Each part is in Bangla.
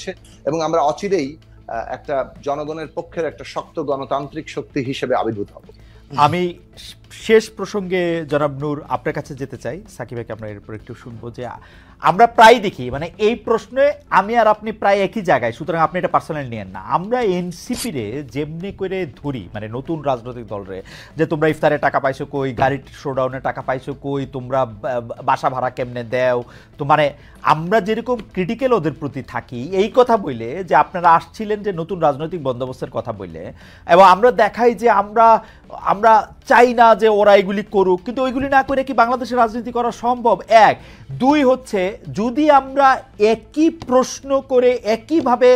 হচ্ছে এবং আমরা অচিরেই একটা জনগণের পক্ষের একটা শক্ত গণতান্ত্রিক শক্তি হিসেবে আবির্ভূত হব। আমি শেষ প্রসঙ্গে জনাব নূর আপনার কাছে যেতে চাই, সাকিব ভাইকে আমরা এরপর একটু শুনবো যে আমরা প্রায় দেখি মানে এই প্রশ্নে আমি আর আপনি প্রায় একই জায়গায়, সুতরাং আপনি এটা পার্সোনাল নিয়েন না। আমরা এনসিপি রে যেমনি করে ধরি মানে নতুন রাজনৈতিক দলরে যে তোমরা ইফতারে টাকা পাইছো কই, গাড়ির শোডাউনে টাকা পাইছো কই, তোমরা বাসা ভাড়া কেমনে দেও, তো মানে আমরা যেরকম ক্রিটিক্যাল ওদের প্রতি থাকি এই কথা বললে যে আপনারা আসছিলেন যে নতুন রাজনৈতিক বন্দোবস্তের কথা বললে, এবং আমরা দেখাই যে আমরা চাই না যে ওরা এগুলি করুক, কিন্তু ওইগুলি না করে কি বাংলাদেশের রাজনীতি করা সম্ভব? এক। দুই হচ্ছে যদি আমরা একই প্রশ্ন করে একইভাবে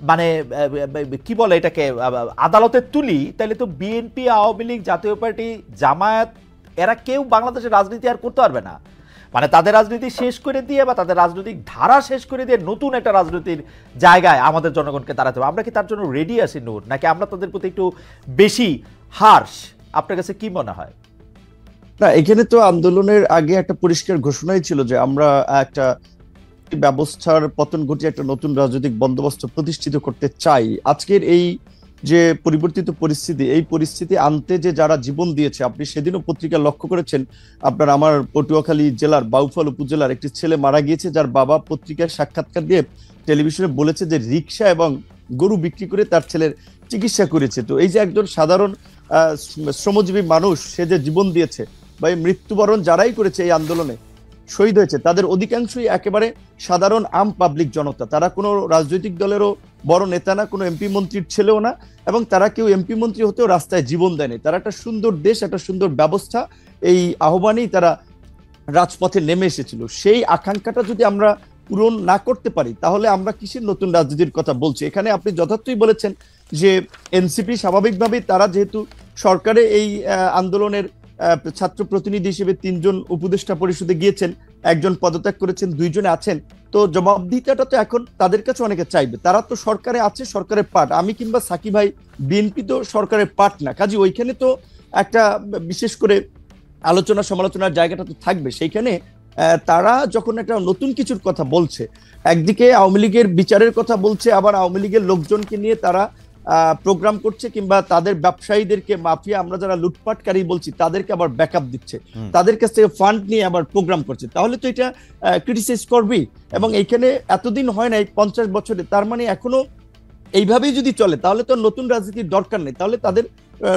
মানে কি বলে এটাকে আদালতে তুলি, তাহলে তো বিএনপি, আওয়ামী লীগ, জাতীয় পার্টি, জামায়াত এরা কেউ বাংলাদেশের রাজনীতি আর করতে পারবে না। মানে তাদের রাজনীতি শেষ করে দিয়ে বা তাদের রাজনৈতিক ধারা শেষ করে দিয়ে নতুন একটা রাজনীতির জায়গায় আমাদের জনগণকে দাঁড়াতে হবে। আমরা কি তার জন্য রেডি আছি নূর, নাকি আমরা তাদের প্রতি একটু বেশি হার্শ? আপনার কাছে কি মনে হয়? না, এখানে তো আন্দোলনের আগে একটা পরিষ্কার ঘোষণাই ছিল যে আমরা একটা ব্যবস্থার পতন ঘটিয়ে একটা নতুন রাজনৈতিক বন্দোবস্ত প্রতিষ্ঠিত করতে চাই। আজকের এই যে পরিবর্তিত পরিস্থিতি, এই পরিস্থিতি আনতে যে যারা জীবন দিয়েছে, আপনি সেদিনও পত্রিকা লক্ষ্য করেছেন, আপনার আমার পটুয়াখালী জেলার বাউফল উপজেলার একটি ছেলে মারা গিয়েছে, যার বাবা পত্রিকায় সাক্ষাৎকার দিয়ে টেলিভিশনে বলেছে যে রিক্সা এবং গরু বিক্রি করে তার ছেলের চিকিৎসা করেছে। তো এই যে একজন সাধারণ শ্রমজীবী মানুষ, সে যে জীবন দিয়েছে বা মৃত্যুবরণ যারাই করেছে এই আন্দোলনে শহীদ হয়েছে, তাদের অধিকাংশই একেবারে সাধারণ আম পাবলিক জনতা। তারা কোনো রাজনৈতিক দলেরও বড় নেতা না, কোনো এমপি মন্ত্রীর ছেলেও না, এবং তারা কেউ এমপি মন্ত্রী হতেও রাস্তায় জীবন দেয়নি। তারা একটা সুন্দর দেশ, একটা সুন্দর ব্যবস্থা, এই আহ্বানেই তারা রাজপথে নেমে এসেছিল। সেই আকাঙ্ক্ষাটা যদি আমরা পূরণ না করতে পারি, তাহলে আমরা কিসের নতুন রাজনীতির কথা বলছি? এখানে আপনি যথার্থই বলেছেন যে এনসিপি স্বাভাবিকভাবেই তারা যেহেতু সরকারে এই আন্দোলনের ছাত্র প্রতিনিধি হিসেবে 3 জন উপদেষ্টা পরিষদে গিয়েছেন, 1 জন পদত্যাগ করেছেন, 2 জনে আছেন, তো জবাবদিহিতাটা তো এখন তাদের কাছে অনেকে চাইবে। তারা তো সরকারে আছে, সরকারের পার্ট। আমি কিংবা সাকিব ভাই, বিএনপি তো সরকারের পার্ট না, কাজে ওইখানে তো একটা বিশেষ করে আলোচনা সমালোচনার জায়গাটা তো থাকবে। সেইখানে তারা যখন একটা নতুন কিছুর কথা বলছে, একদিকে আওয়ামী লীগের বিচারের কথা বলছে, আবার আওয়ামী লীগের লোকজনকে নিয়ে তারা প্রোগ্রাম করছে, কিংবা তাদের ব্যবসায়ীদেরকে মাফিয়া, আমরা যারা লুটপাটকারী বলছি তাদেরকে আবার ব্যাকআপ দিচ্ছে, তাদের কাছ থেকে ফান্ড নিয়ে আবার প্রোগ্রাম করছে, তাহলে তো এটা ক্রিটিসাইজ করবেই। এবং এইখানে এতদিন হয় নাই 50 বছরে, তার মানে এখনো এইভাবেই যদি চলে তাহলে তো নতুন রাজনীতির দরকার নেই, তাহলে তাদের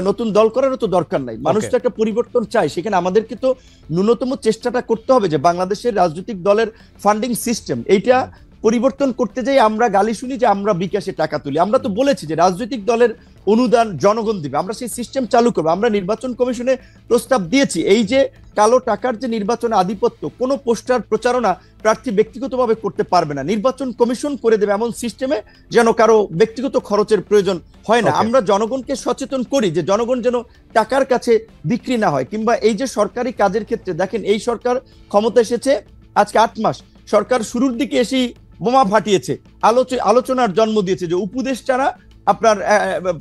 নতুন দল করারও তো দরকার নাই। মানুষ তো একটা পরিবর্তন চায়, সেখানে আমাদেরকে তো ন্যূনতম চেষ্টাটা করতে হবে যে বাংলাদেশের রাজনৈতিক দলের ফান্ডিং সিস্টেম এইটা পরিবর্তন করতে যাই আমরা গালি শুনি যে আমরা বিকাশে টাকা তুলি। আমরা তো বলেছি যে রাজনৈতিক দলের অনুদান জনগণ দিবে, আমরা সেই সিস্টেম চালু করবো। আমরা নির্বাচন কমিশনে প্রস্তাব দিয়েছি, এই যে কালো টাকার যে নির্বাচন আধিপত্য, কোনো পোস্টার প্রচারণা প্রার্থী ব্যক্তিগতভাবে করতে পারবে না, নির্বাচন কমিশন করে দেবে এমন সিস্টেমে যেন কারো ব্যক্তিগত খরচের প্রয়োজন হয় না। আমরা জনগণকে সচেতন করি যে জনগণ যেন টাকার কাছে বিক্রি না হয়। কিংবা এই যে সরকারি কাজের ক্ষেত্রে দেখেন, এই সরকার ক্ষমতা এসেছে আজকে 8 মাস, সরকার শুরুর দিকে এসেই বোমা ফাটিয়েছে, আলোচনার জন্ম দিয়েছে যে উপদেষ্টারা আপনার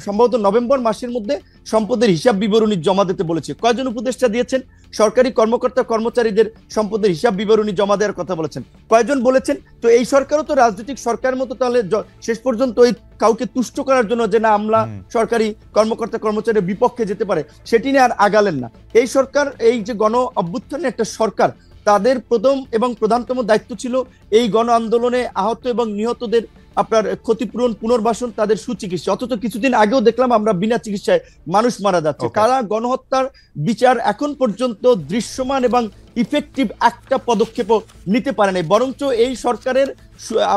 সম্ভবত নভেম্বর মাসের মধ্যে সম্পদের হিসাব বিবরণী জমা দিতে বলেছে। কয়জন উপদেষ্টা দিয়েছেন? সরকারি কর্মকর্তা কর্মচারীদের সম্পদের হিসাব বিবরণী জমা দেওয়ার কথা বলেছেন, কয়জন বলেছেন? তো এই সরকারও তো রাজনৈতিক সরকারের মতো, তাহলে শেষ পর্যন্ত ওই কাউকে তুষ্ট করার জন্য যে না আমরা সরকারি কর্মকর্তা কর্মচারীর বিপক্ষে যেতে পারে, সেটি নিয়ে আর আগালেন না। এই সরকার, এই যে গণ অভ্যুত্থানের একটা সরকার, তাদের প্রথম এবং প্রধানতম দায়িত্ব ছিল এই গণ আন্দোলনে আহত এবং নিহতদের আপনার ক্ষতিপূরণ, পুনর্বাসন, তাদের সুচিকিৎসা। অথচ কিছুদিন আগেও দেখলাম আমরা বিনা চিকিৎসায় মানুষ মারা যাচ্ছে। কারা গণহত্যার বিচার এখন পর্যন্ত দৃশ্যমান এবং ইফেক্টিভ একটা পদক্ষেপও নিতে পারে নাই, বরঞ্চ এই সরকারের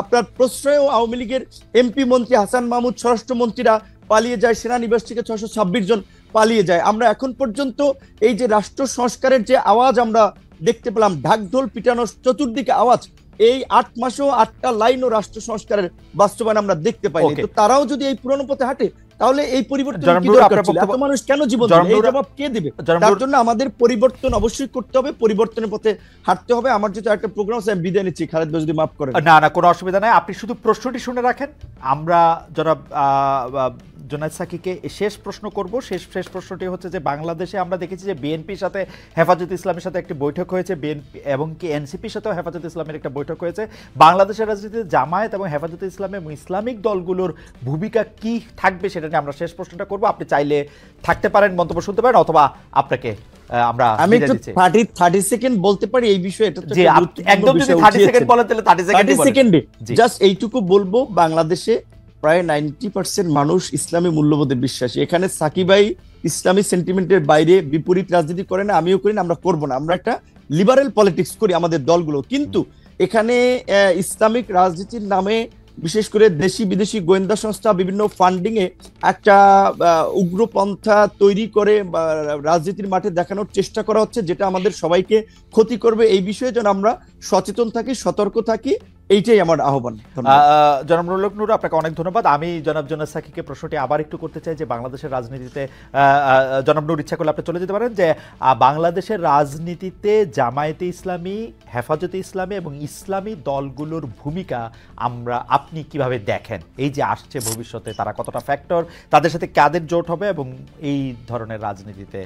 আপনার প্রশ্রয় আওয়ামী লীগের এমপি মন্ত্রী হাসান মাহমুদ, স্বরাষ্ট্রমন্ত্রীরা পালিয়ে যায়, সেনানিবাস থেকে 626 জন পালিয়ে যায়। আমরা এখন পর্যন্ত এই যে রাষ্ট্র সংস্কারের যে আওয়াজ আমরা দেখতে পেলাম, ঢাকঢোল পিটানোর চতুর্দিকে আওয়াজ, এই 8 মাসেও 8টা লাইনও রাষ্ট্র সংস্কারের বাস্তবায়ন আমরা দেখতে পাইনি। তো তারাও যদি এই পুরনো পথে হাঁটে, তাহলে এই পরিবর্তন কি দরকার ছিল? এত মানুষ কেন জীবন দিল? এই জবাব কে দিবে? তার জন্য আমাদের পরিবর্তন অবশ্যই করতে হবে, পরিবর্তনের পথে হাঁটতে হবে। আমার যেটা একটা প্রোগ্রাম আছে, আমি বিদায় নিচ্ছি, খালেদ ভাই যদি মাফ করেন। না না, কোনো অসুবিধা নাই, আপনি শুধু প্রশ্নটি শুনে রাখেন। আমরা জনাব জোনায়েদ সাকিকে শেষ প্রশ্ন করব। শেষ প্রশ্নটি হচ্ছে যে বাংলাদেশে আমরা দেখেছি যে বিএনপির সাথে হেফাজতে ইসলামের সাথে একটি বৈঠক হয়েছে, বিএনপি এবং কি এনসিপির সাথেও হেফাজতে ইসলামের একটা বৈঠক হয়েছে। বাংলাদেশের রাজনীতিতে জামায়াত এবং হেফাজতে ইসলাম এবং ইসলামিক দলগুলোর ভূমিকা কি থাকবে সেটা নিয়ে আমরা শেষ প্রশ্নটা করব। আপনি চাইলে থাকতে পারেন, মন্তব্য শুনতে পারেন, অথবা আপনাকে আমি একটু 30 সেকেন্ড বলতে পারি এই বিষয়ে। এটা তো একদম যদি 30 সেকেন্ড বলেন তাহলে 30 সেকেন্ডে জাস্ট এইটুকু বলবো, বাংলাদেশে প্রায় 90% মানুষ ইসলামী মূল্যবোধে বিশ্বাসী। এখানে সাকিব ভাই ইসলামী সেন্টিমেন্টের বাইরে বিপরীত রাজনীতি করে না, আমিও করি না, আমরা করব না। আমরা একটা লিবারেল পলিটিক্স করি আমাদের দলগুলো, কিন্তু এখানে ইসলামিক রাজনীতির নামে বিশেষ করে দেশি বিদেশি গোয়েন্দা সংস্থা বিভিন্ন ফান্ডিং এ একটা উগ্রপন্থা তৈরি করে রাজনীতির মাঠে দেখানোর চেষ্টা করা হচ্ছে, যেটা আমাদের সবাইকে ক্ষতি করবে। এই বিষয়ে যেন আমরা সচেতন থাকি, সতর্ক থাকি, এইটাই আমার আহ্বান। জনাব নুরুল হক নূর, আপনাকে অনেক ধন্যবাদ। আমি জনাব জোনায়েদ সাকিকে প্রশ্নটি আবার একটু করতে চাই যে বাংলাদেশের রাজনীতিতে, জনাব নূর ইচ্ছা করলে আপনি চলে যেতে পারেন, যে বাংলাদেশের রাজনীতিতে জামায়াতে ইসলামী, হেফাজতে ইসলামী এবং ইসলামী দলগুলোর ভূমিকা আপনি কিভাবে দেখেন? এই যে আসছে ভবিষ্যতে তারা কতটা ফ্যাক্টর, তাদের সাথে কাদের জোট হবে, এবং এই ধরনের রাজনীতিতে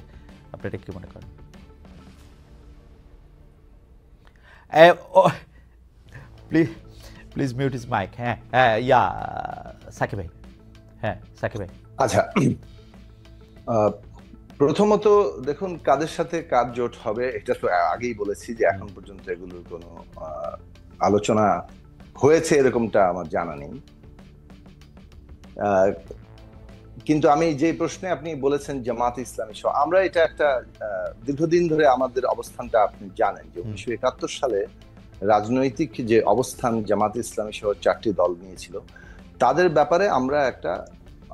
আপনি এটা কি মনে করেন? Please mute his mic. Shakib ভাই। সাকিব ভাই। আচ্ছা, প্রথমত দেখুন কাদের সাথে কাজ জোট হবে এটা তো আগেই বলেছি যে এখন পর্যন্ত এগুলোর কোনো আলোচনা হয়েছে এরকমটা আমার জানা নেই। কিন্তু আমি যে প্রশ্নে আপনি বলেছেন জামাত ইসলামী সহ, আমরা এটা একটা দীর্ঘদিন ধরে আমাদের অবস্থানটা আপনি জানেন যে 1971 সালে রাজনৈতিক যে অবস্থান জামাত ইসলামী সহ 4টি দল নিয়েছিল, তাদের ব্যাপারে আমরা একটা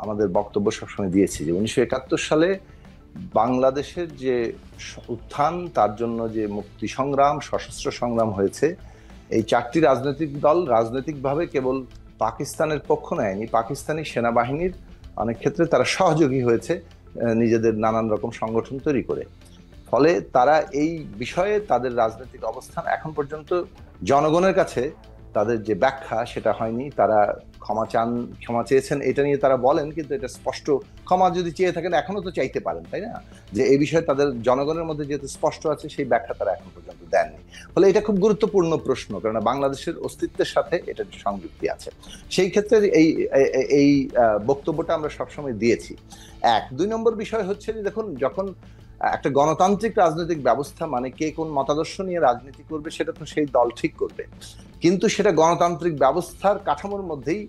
আমাদের বক্তব্য সবসময় দিয়েছি যে 1971 সালে বাংলাদেশের যে উত্থান, তার জন্য যে মুক্তি সংগ্রাম, সশস্ত্র সংগ্রাম হয়েছে, এই 4টি রাজনৈতিক দল রাজনৈতিকভাবে কেবল পাকিস্তানের পক্ষ নেয়নি, পাকিস্তানি সেনাবাহিনীর অনেক ক্ষেত্রে তারা সহযোগী হয়েছে নিজেদের নানান রকম সংগঠন তৈরি করে। ফলে তারা এই বিষয়ে তাদের রাজনৈতিক অবস্থান এখন পর্যন্ত জনগণের কাছে তাদের যে ব্যাখ্যা সেটা হয়নি। তারা ক্ষমা চেয়েছেন এটা নিয়ে তারা বলেন, কিন্তু এটা স্পষ্ট, ক্ষমা যদি চেয়ে থাকেন এখনো তো চাইতে পারেন, তাই না? যে এই বিষয়ে তাদের জনগণের মধ্যে যেহেতু স্পষ্ট আছে সেই ব্যাখ্যা তারা এখন পর্যন্ত দেননি। ফলে এটা খুব গুরুত্বপূর্ণ প্রশ্ন, কারণ বাংলাদেশের অস্তিত্বের সাথে এটার সংযুক্তি আছে। সেই ক্ষেত্রে এই বক্তব্যটা আমরা সবসময় দিয়েছি। 2 নম্বর বিষয় হচ্ছে যে দেখুন, যখন একটা গণতান্ত্রিক রাজনৈতিক ব্যবস্থা মানে কে কোন মতাদর্শ নিয়ে রাজনীতি করবে সেটা তো সেই দল ঠিক করবে, কিন্তু সেটা গণতান্ত্রিক ব্যবস্থার কাঠামোর মধ্যেই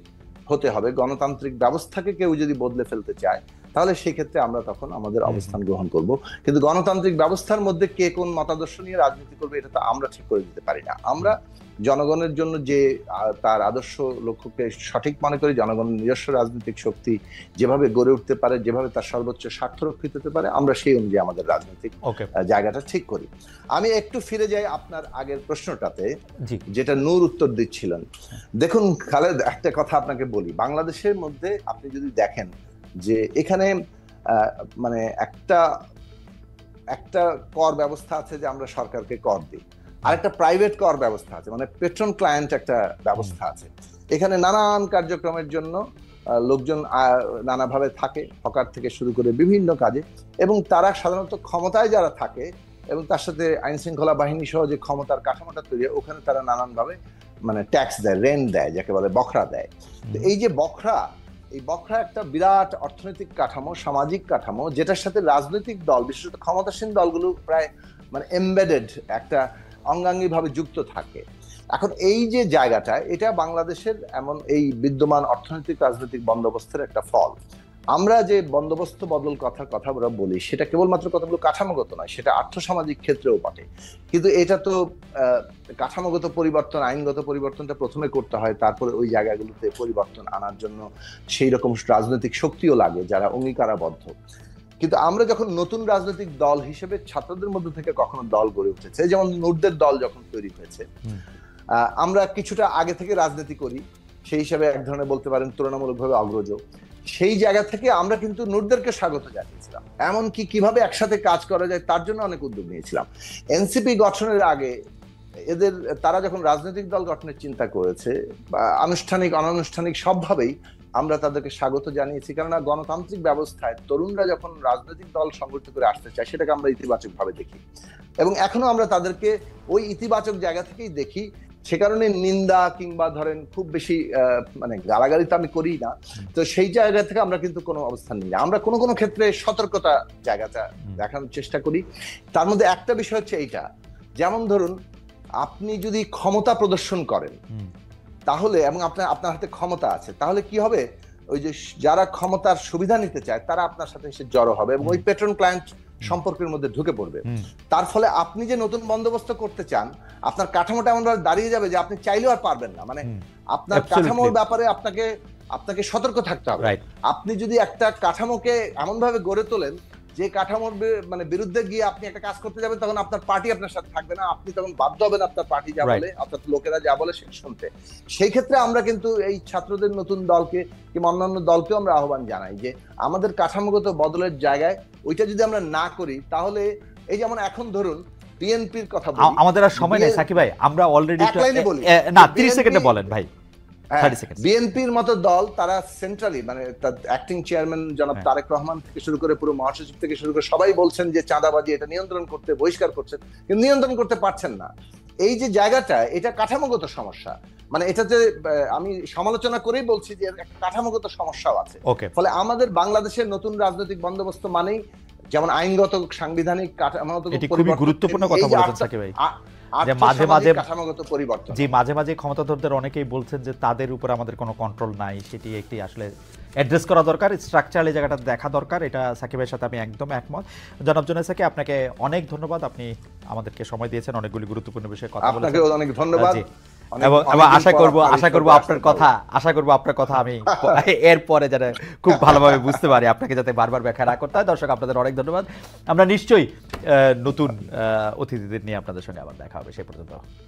হতে হবে। গণতান্ত্রিক ব্যবস্থাকে কেউ যদি বদলে ফেলতে চায় তাহলে সেই ক্ষেত্রে আমরা তখন আমাদের অবস্থান গ্রহণ করব, কিন্তু গণতান্ত্রিক ব্যবস্থার মধ্যে কে কোন মতাদর্শ নিয়ে রাজনীতি করবে এটা তো আমরা ঠিক করে দিতে পারি না। আমরা জনগণের জন্য যে তার আদর্শ লক্ষ্যকে সঠিক মনে করি, জনগণের নিজস্ব রাজনৈতিক শক্তি যেভাবে গড়ে উঠতে পারে, যেভাবে তার সর্বোচ্চ স্বার্থ রক্ষিত হতে পারে, আমরা সেই অনুযায়ী আমাদের রাজনৈতিক জায়গাটা ঠিক করি। আমি একটু ফিরে যাই আপনার আগের প্রশ্নটাতে, যেটা নূর উত্তর দিচ্ছিলেন। দেখুন খালেদ, একটা কথা আপনাকে বলি, বাংলাদেশের মধ্যে আপনি যদি দেখেন যে এখানে মানে একটা কর ব্যবস্থা আছে যে আমরা সরকারকে কর দিই, আর একটা প্রাইভেট কর ব্যবস্থা আছে, মানে পেট্রন ক্লায়েন্ট একটা ব্যবস্থা আছে। এখানে নানান কার্যক্রমের জন্য লোকজন নানাভাবে থাকে, হকার থেকে শুরু করে বিভিন্ন কাজে, এবং তারা সাধারণত ক্ষমতায় যারা থাকে এবং তার সাথে আইন শৃঙ্খলা বাহিনী সহ যে ক্ষমতার কাঠামোটা তৈরি হয়, ওখানে তারা নানানভাবে মানে ট্যাক্স দেয়, রেন্ট দেয়, যাকে বলে বখরা দেয়। তো এই যে এই বখরা একটা বিরাট অর্থনৈতিক কাঠামো, সামাজিক কাঠামো, যেটার সাথে রাজনৈতিক দল, বিশেষত ক্ষমতাসীন দলগুলো প্রায় মানে এমবেডেড, একটা অঙ্গাঙ্গিভাবে যুক্ত থাকে। এখন এই যে জায়গাটা, এটা বাংলাদেশের এমন এই বিদ্যমান অর্থনৈতিক রাজনৈতিক বন্দোবস্তের একটা ফল। আমরা যে বন্দোবস্ত বদল কথা আমরা বলি, সেটা কেবলমাত্র কতগুলো কাঠামোগত নয়, সেটা আর্থসামাজিক ক্ষেত্রেও বটে। কিন্তু এটা তো কাঠামোগত পরিবর্তন, আইনগত পরিবর্তনটা প্রথমে করতে হয়, তারপরে ওই জায়গাগুলোতে পরিবর্তন আনার জন্য সেই রকম রাজনৈতিক শক্তিও লাগে যারা অঙ্গীকারাবদ্ধ। কিন্তু আমরা যখন নতুন রাজনৈতিক দল হিসেবে ছাত্রদের মধ্যে থেকে কখনো দল গড়ে উঠেছে, যেমন নূরদের দল যখন তৈরি হয়েছে, আমরা কিছুটা আগে থেকে রাজনীতি করি, সেই হিসাবে এক ধরনের বলতে পারেন তুলনামূলকভাবে অগ্রজ। সেই জায়গা থেকে আমরা কিন্তু নূরদেরকে স্বাগত জানিয়েছিলাম, এমনকি কিভাবে একসাথে কাজ করা যায় তার জন্য অনেক উদ্যোগ নিয়েছিলাম। এনসিপি গঠনের আগে তারা যখন রাজনৈতিক দল গঠনের চিন্তা করেছে, বা আনুষ্ঠানিক অনানুষ্ঠানিক সবভাবেই আমরা তাদেরকে স্বাগত জানিয়েছি, কেননা গণতান্ত্রিক ব্যবস্থায় তরুণরা যখন রাজনৈতিক দল সংগঠিত করে আসতে চায় সেটাকে আমরা ইতিবাচক ভাবে দেখি, এবং এখনো আমরা তাদেরকে ওই ইতিবাচক জায়গা থেকেই দেখি। সে কারণে নিন্দা কিংবা ধরেন খুব বেশি মানে গালাগালি তো আমি করি না, তো সেই জায়গা থেকে আমরা কিন্তু কোনো অবস্থান নিই না। আমরা কোনো কোনো ক্ষেত্রে সতর্কতা জায়গাটা দেখানোর চেষ্টা করি। তার মধ্যে একটা বিষয় হচ্ছে এইটা, যেমন ধরুন আপনি যদি ক্ষমতা প্রদর্শন করেন তাহলে, এবং আপনার হাতে ক্ষমতা আছে, তাহলে কি হবে, ওই যে যারা ক্ষমতার সুবিধা নিতে চায় তারা আপনার সাথে এসে জড়ো হবে এবং ওই পেট্রন ক্লায়েন্ট সম্পর্কের মধ্যে ঢুকে পড়বে। তার ফলে আপনি যে নতুন বন্দোবস্ত করতে চান, আপনার কাঠামোটা এমন ভাবে দাঁড়িয়ে যাবে যে আপনি চাইলেও আর পারবেন না। মানে আপনার কাঠামোর ব্যাপারে আপনাকে সতর্ক থাকতে হবে। আপনি যদি একটা কাঠামোকে এমন ভাবে গড়ে তোলেন যে কাঠামোর মানে বিরুদ্ধে গিয়ে আপনি একটা কাজ করতে যাবেন, তখন আপনার পার্টি আপনার সাথে থাকবে না, আপনি তখন বাধ্য হবেন আপনার পার্টি যা বলে, অর্থাৎ লোকেরা যা বলে সেটা শুনতে। সেই ক্ষেত্রে আমরা কিন্তু এই ছাত্রদের নতুন দলকে কিংবা অন্যান্য দলকেও আমরা আহ্বান জানাই যে আমাদের কাঠামোগত বদলের জায়গায় ওইটা যদি আমরা না করি, তাহলে এই যেমন এখন ধরুন বিএনপির কথা বলি, আমাদের আর সময় নেই সাকিব ভাই, আমরা অলরেডি না 30 সেকেন্ডে বলেন ভাই। বিএনপির মতো দল তারা সেন্ট্রালি, মানে অ্যাক্টিং চেয়ারম্যান জনাব তারেক রহমান থেকে শুরু করে পুরো মহাসচিব থেকে শুরু করে সবাই বলছেন যে চাঁদাবাজি এটা নিয়ন্ত্রণ করতে, বহিষ্কার করছেন, কিন্তু নিয়ন্ত্রণ করতে পারছেন না। এই যে জায়গাটা, এটা কাঠামোগত সমস্যা। মানে এটাতে আমি সমালোচনা করেই বলছি যে একটা কাঠামোগত সমস্যাও আছে। ফলে আমাদের বাংলাদেশের নতুন রাজনৈতিক বন্দোবস্ত মানেই যেমন আইনগত, সাংবিধানিক কাঠামোগত পরিবর্তন, গুরুত্বপূর্ণ কথা বলেছেন সাকিব ভাই। যে মাঝে মাঝে কাঠামোগত পরিবর্তন, যে মাঝে মাঝে ক্ষমতাধরদের অনেকেই বলছেন যে তাদের উপর আমাদের কোনো কন্ট্রোল নাই, সেটি একটি আসলে অ্যাড্রেস করা দরকার, স্ট্রাকচারালি জায়গাটা দেখা দরকার। এটা সাকিবের সাথে আমি একদম একমত। জনাব জুনায়েদ, আপনাকে অনেক ধন্যবাদ, আপনি আমাদের সময় দিয়েছেন, অনেকগুলি গুরুত্বপূর্ণ বিষয়ে কথা বলেছেন। আপনাকে অনেক ধন্যবাদ। এবং আশা করব আপনার কথা আমি এরপরে যাতে খুব ভালোভাবে বুঝতে পারি, আপনাকে যাতে বারবার ব্যাখ্যা না করতে হয়। দর্শক, আপনাদের অনেক ধন্যবাদ। আমরা নিশ্চয়ই নতুন অতিথিদের নিয়ে আপনাদের সঙ্গে আবার দেখা হবে। সেই পর্যন্ত